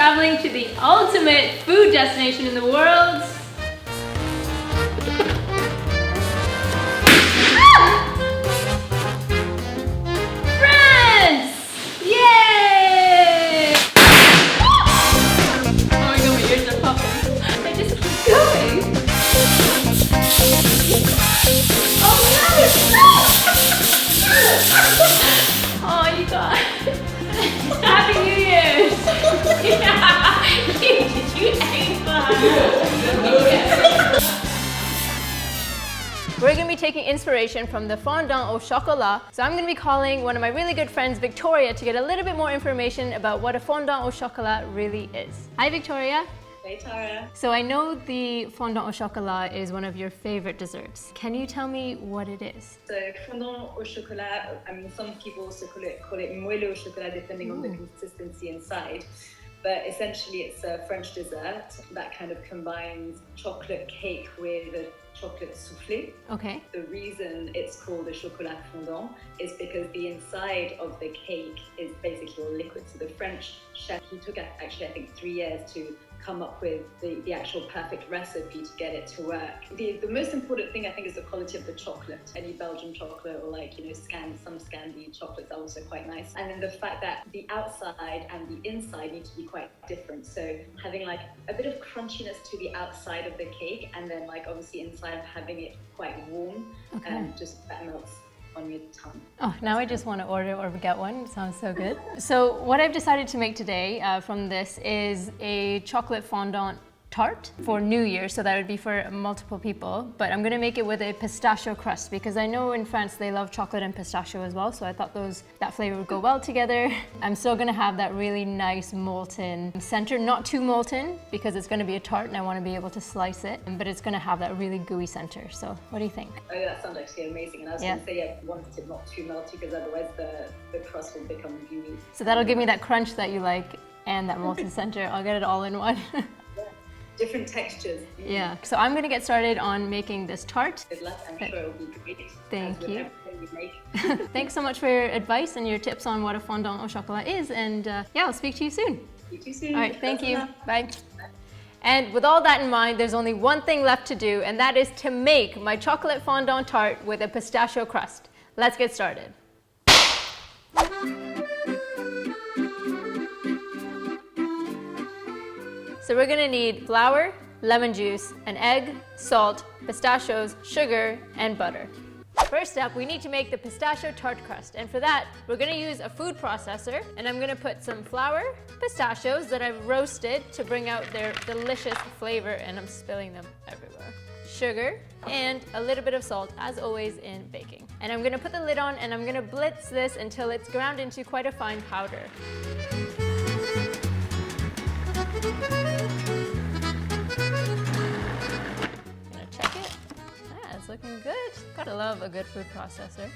traveling to the ultimate food destination in the world. France! Yay! Oh my god, my ears are popping. I just keep going. Oh, you guys. Happy New Year's! Yeah. Did you aim for that? We're going to be taking inspiration from the fondant au chocolat. So I'm going to be calling one of my really good friends, Victoria, to get a little bit more information about what a fondant au chocolat really is. Hi, Victoria. Hey Tara. So I know the fondant au chocolat is one of your favorite desserts. Can you tell me what it is? So fondant au chocolat, I mean some people also call it moelleux au chocolat depending on the consistency inside. But essentially it's a French dessert that kind of combines chocolate cake with a chocolate soufflé. Okay. The reason it's called a chocolat fondant is because the inside of the cake is basically all liquid. So the French chef, he took actually I think 3 years to come up with the actual perfect recipe to get it to work. The most important thing I think is the quality of the chocolate. Any Belgian chocolate or like, you know, some Scandi chocolates are also quite nice. And then the fact that the outside and the inside need to be quite different. So having like a bit of crunchiness to the outside of the cake and then like obviously inside having it quite warm and just that melts on your tongue. Oh, now I just want to order or get one. It sounds so good. So what I've decided to make today from this is a chocolate fondant tart for New Year, so that would be for multiple people, but I'm going to make it with a pistachio crust because I know in France they love chocolate and pistachio as well, so I thought that flavor would go well together. I'm still going to have that really nice molten center, not too molten because it's going to be a tart and I want to be able to slice it, but it's going to have that really gooey center. So what do you think? Oh, that sounds actually amazing, and I was going to say I wanted it not too melty because otherwise the crust will become gooey. So that'll give me that crunch that you like and that molten center. I'll get it all in one. Different textures. Yeah, so I'm going to get started on making this tart. Good luck, I'm sure it'll be great. Thank you. You make. Thanks so much for your advice and your tips on what a fondant au chocolat is, and yeah, I'll speak to you soon. Speak to you soon. All right, thank you. Bye. And with all that in mind, there's only one thing left to do, and that is to make my chocolate fondant tart with a pistachio crust. Let's get started. So we're gonna need flour, lemon juice, an egg, salt, pistachios, sugar, and butter. First up, we need to make the pistachio tart crust, and for that, we're gonna use a food processor, and I'm gonna put some flour, pistachios that I've roasted to bring out their delicious flavor, and I'm spilling them everywhere. Sugar, and a little bit of salt, as always in baking. And I'm gonna put the lid on, and I'm gonna blitz this until it's ground into quite a fine powder. Looking good. Gotta love a good food processor.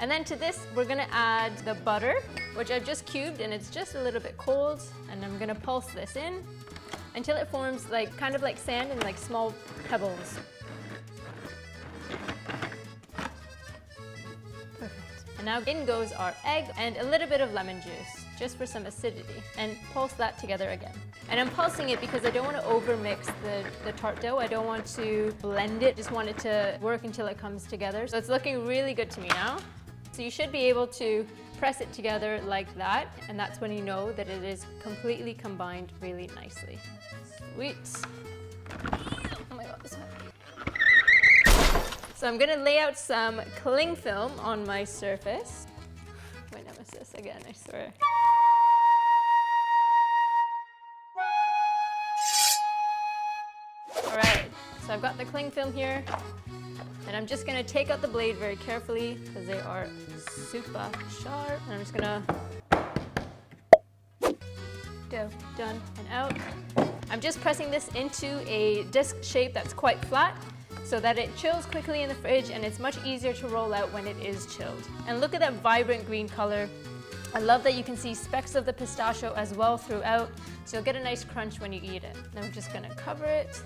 And then to this, we're gonna add the butter, which I've just cubed and it's just a little bit cold. And I'm gonna pulse this in until it forms like kind of like sand and like small pebbles. Perfect. And now in goes our egg and a little bit of lemon juice, just for some acidity, and pulse that together again. And I'm pulsing it because I don't want to overmix the tart dough. I don't want to blend it, just want it to work until it comes together. So it's looking really good to me now. So you should be able to press it together like that, and that's when you know that it is completely combined really nicely. Sweet. Oh my god, this one. So I'm gonna lay out some cling film on my surface. My nemesis again, I swear. Alright, so I've got the cling film here, and I'm just gonna take out the blade very carefully because they are super sharp. And I'm just gonna go done and out. I'm just pressing this into a disc shape that's quite flat so that it chills quickly in the fridge, and it's much easier to roll out when it is chilled. And look at that vibrant green color. I love that you can see specks of the pistachio as well throughout, so you'll get a nice crunch when you eat it. Then we're just gonna cover it.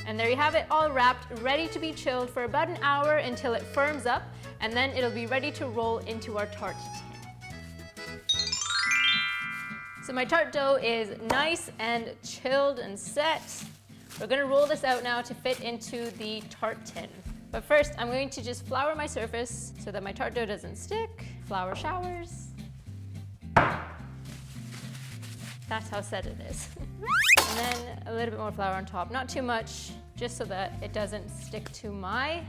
And there you have it, all wrapped, ready to be chilled for about an hour until it firms up, and then it'll be ready to roll into our tart tin. So my tart dough is nice and chilled and set. We're gonna roll this out now to fit into the tart tin. But first, I'm going to just flour my surface so that my tart dough doesn't stick. Flour showers. That's how set it is. And then a little bit more flour on top, not too much, just so that it doesn't stick to my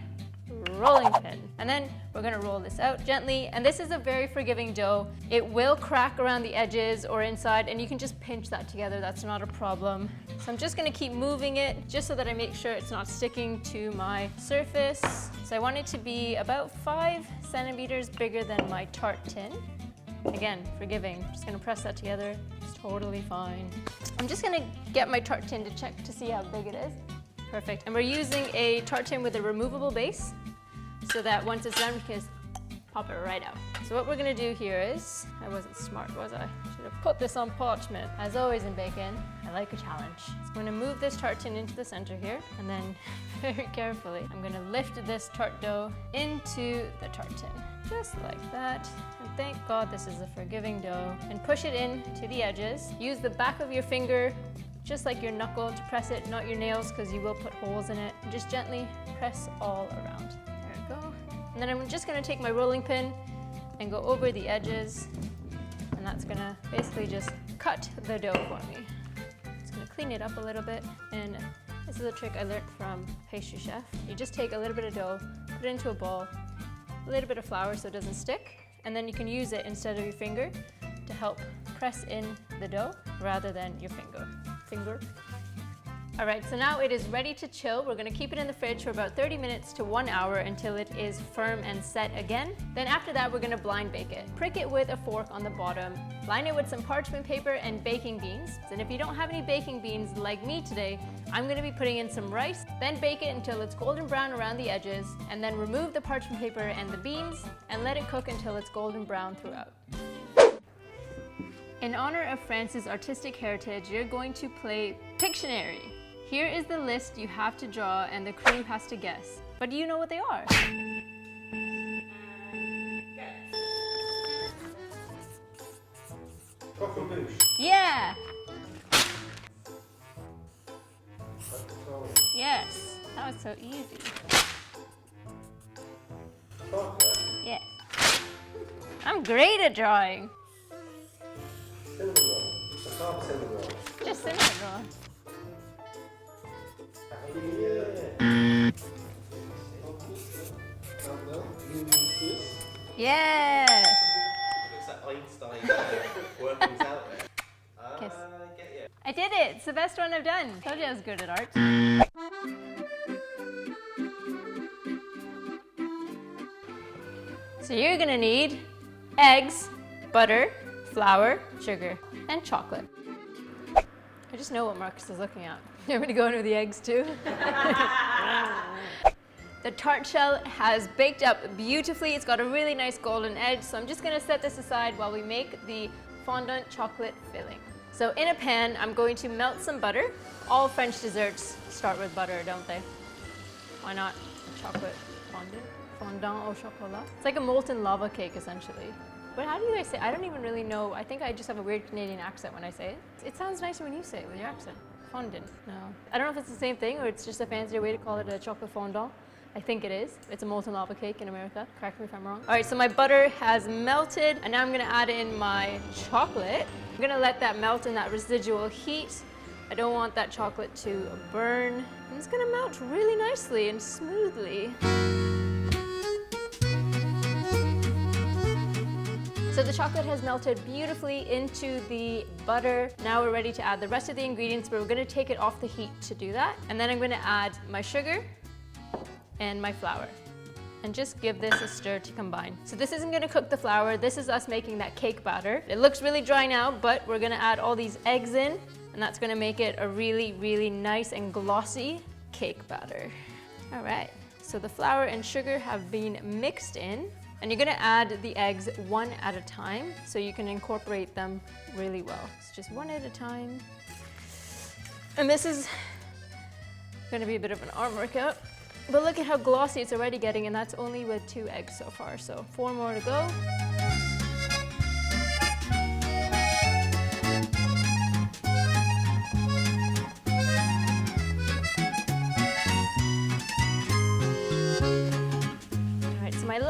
rolling pin. And then we're gonna roll this out gently. And this is a very forgiving dough. It will crack around the edges or inside, and you can just pinch that together. That's not a problem. So I'm just gonna keep moving it just so that I make sure it's not sticking to my surface. So I want it to be about 5 centimeters bigger than my tart tin. Again, forgiving. Just gonna press that together. It's totally fine. I'm just gonna get my tart tin to check to see how big it is. Perfect. And we're using a tart tin with a removable base so that once it's done, we can just pop it right out. So what we're gonna do here is, I wasn't smart, was I? Should have put this on parchment. As always in baking, I like a challenge. So I'm gonna move this tart tin into the center here, and then very carefully, I'm gonna lift this tart dough into the tart tin. Just like that. And thank God this is a forgiving dough. And push it in to the edges. Use the back of your finger, just like your knuckle, to press it, not your nails, because you will put holes in it. And just gently press all around. There we go. And then I'm just gonna take my rolling pin and go over the edges. And that's gonna basically just cut the dough for me. Just gonna clean it up a little bit. And this is a trick I learned from a pastry chef. You just take a little bit of dough, put it into a bowl, a little bit of flour so it doesn't stick, and then you can use it instead of your finger to help press in the dough rather than your finger. All right, so now it is ready to chill. We're gonna keep it in the fridge for about 30 minutes to 1 hour until it is firm and set again. Then after that, we're gonna blind bake it. Prick it with a fork on the bottom, line it with some parchment paper and baking beans. And if you don't have any baking beans like me today, I'm gonna be putting in some rice, then bake it until it's golden brown around the edges, and then remove the parchment paper and the beans and let it cook until it's golden brown throughout. In honor of France's artistic heritage, you're going to play Pictionary. Here is the list you have to draw and the crew has to guess. But do you know what they are? Yeah! Yes, that was so easy. Yes. I'm great at drawing. Just cinnamon roll. Yeah. Looks like Einstein working out there. Kiss. Get you. I did it. It's the best one I've done. Told you I was good at art. So you're gonna need eggs, butter, flour, sugar, and chocolate. I just know what Marcus is looking at. You want me to go in with the eggs too? The tart shell has baked up beautifully. It's got a really nice golden edge. So I'm just gonna set this aside while we make the fondant chocolate filling. So in a pan, I'm going to melt some butter. All French desserts start with butter, don't they? Why not chocolate fondant? Fondant au chocolat. It's like a molten lava cake, essentially. But how do you guys say it? I don't even really know. I think I just have a weird Canadian accent when I say it. It sounds nicer when you say it with your accent. Fondant, no. I don't know if it's the same thing or it's just a fancier way to call it a chocolate fondant. I think it is. It's a molten lava cake in America. Correct me if I'm wrong. All right, so my butter has melted and now I'm gonna add in my chocolate. I'm gonna let that melt in that residual heat. I don't want that chocolate to burn. And it's gonna melt really nicely and smoothly. So the chocolate has melted beautifully into the butter. Now we're ready to add the rest of the ingredients, but we're gonna take it off the heat to do that. And then I'm gonna add my sugar and my flour and just give this a stir to combine. So this isn't gonna cook the flour, this is us making that cake batter. It looks really dry now, but we're gonna add all these eggs in and that's gonna make it a really, really nice and glossy cake batter. All right, so the flour and sugar have been mixed in. And you're gonna add the eggs one at a time so you can incorporate them really well. So just one at a time. And this is gonna be a bit of an arm workout. But look at how glossy it's already getting, and that's only with 2 eggs so far. So 4 more to go.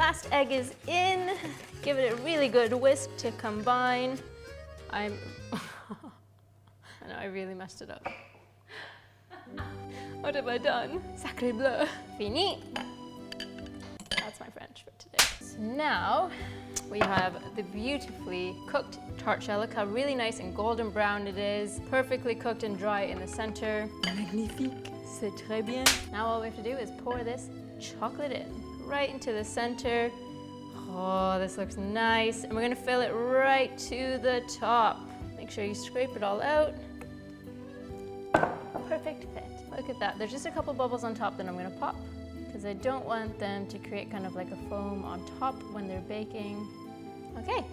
last egg is in. Give it a really good whisk to combine. I know I really messed it up. What have I done? Sacré bleu. Fini. That's my French for today. So now we have the beautifully cooked tart shell. Look how really nice and golden brown it is. Perfectly cooked and dry in the center. Magnifique. C'est très bien. Now all we have to do is pour this chocolate in right into the center. Oh, this looks nice. And we're gonna fill it right to the top. Make sure you scrape it all out. Perfect fit. Look at that. There's just a couple bubbles on top that I'm gonna pop because I don't want them to create kind of like a foam on top when they're baking. Okay,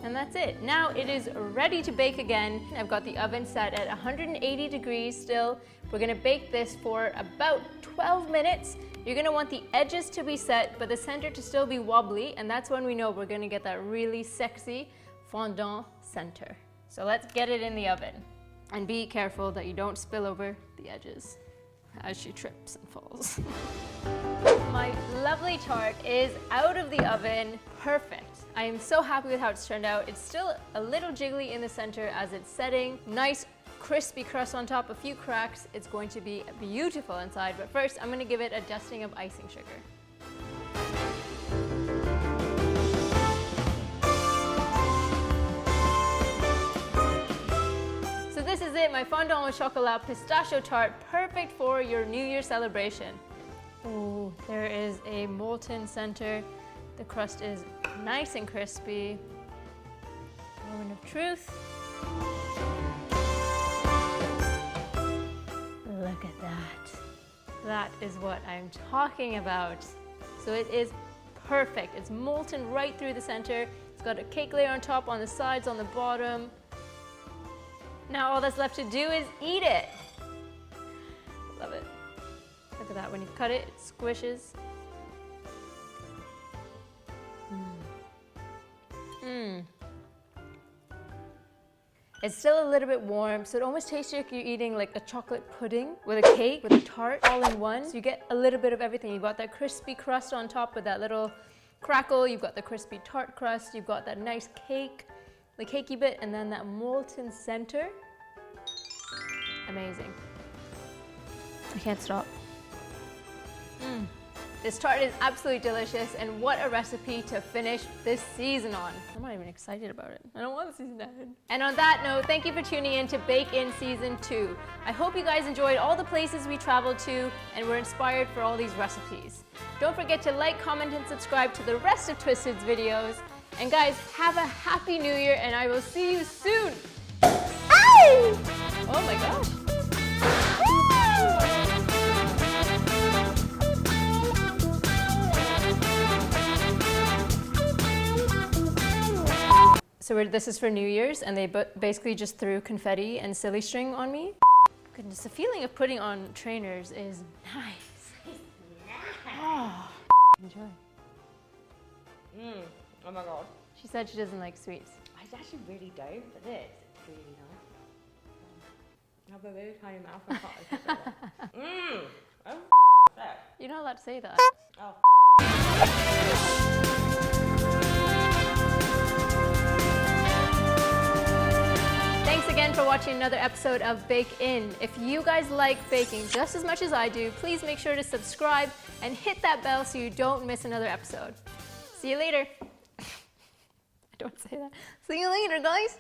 and that's it. Now it is ready to bake again. I've got the oven set at 180 degrees still. We're gonna bake this for about 12 minutes. You're gonna want the edges to be set, but the center to still be wobbly, and that's when we know we're gonna get that really sexy fondant center. So let's get it in the oven. And be careful that you don't spill over the edges as she trips and falls. My lovely tart is out of the oven. Perfect. I am so happy with how it's turned out. It's still a little jiggly in the center as it's setting. Nice crispy crust on top, a few cracks. It's going to be beautiful inside, but first I'm gonna give it a dusting of icing sugar. This is it, my Fondant au chocolat pistachio tart, perfect for your New Year celebration. Oh, there is a molten center. The crust is nice and crispy. Moment of truth. Look at that. That is what I'm talking about. So it is perfect. It's molten right through the center. It's got a cake layer on top, on the sides, on the bottom. Now all that's left to do is eat it. Love it. Look at that, when you cut it, it squishes. It's still a little bit warm, so it almost tastes like you're eating like a chocolate pudding with a cake, with a tart, all in one. So you get a little bit of everything. You've got that crispy crust on top with that little crackle. You've got the crispy tart crust. You've got that nice cake, the cakey bit, and then that molten center. Amazing. I can't stop. This tart is absolutely delicious, and what a recipe to finish this season on. I'm not even excited about it. I don't want the season to end. And on that note, thank you for tuning in to Bake In Season 2. I hope you guys enjoyed all the places we traveled to and were inspired for all these recipes. Don't forget to like, comment, and subscribe to the rest of Twisted's videos. And guys, have a happy new year, and I will see you soon. Ow! Oh my gosh. So this is for New Year's, and they basically just threw confetti and silly string on me. Goodness, the feeling of putting on trainers is nice. Oh, enjoy. Oh my god. She said she doesn't like sweets. I actually really don't, but this is really nice. I have a really tiny mouth. I can't Oh, that. You're not allowed to say that. Oh. Thanks again for watching another episode of Bake In. If you guys like baking just as much as I do, please make sure to subscribe and hit that bell so you don't miss another episode. See you later. I don't say that. See you later, guys.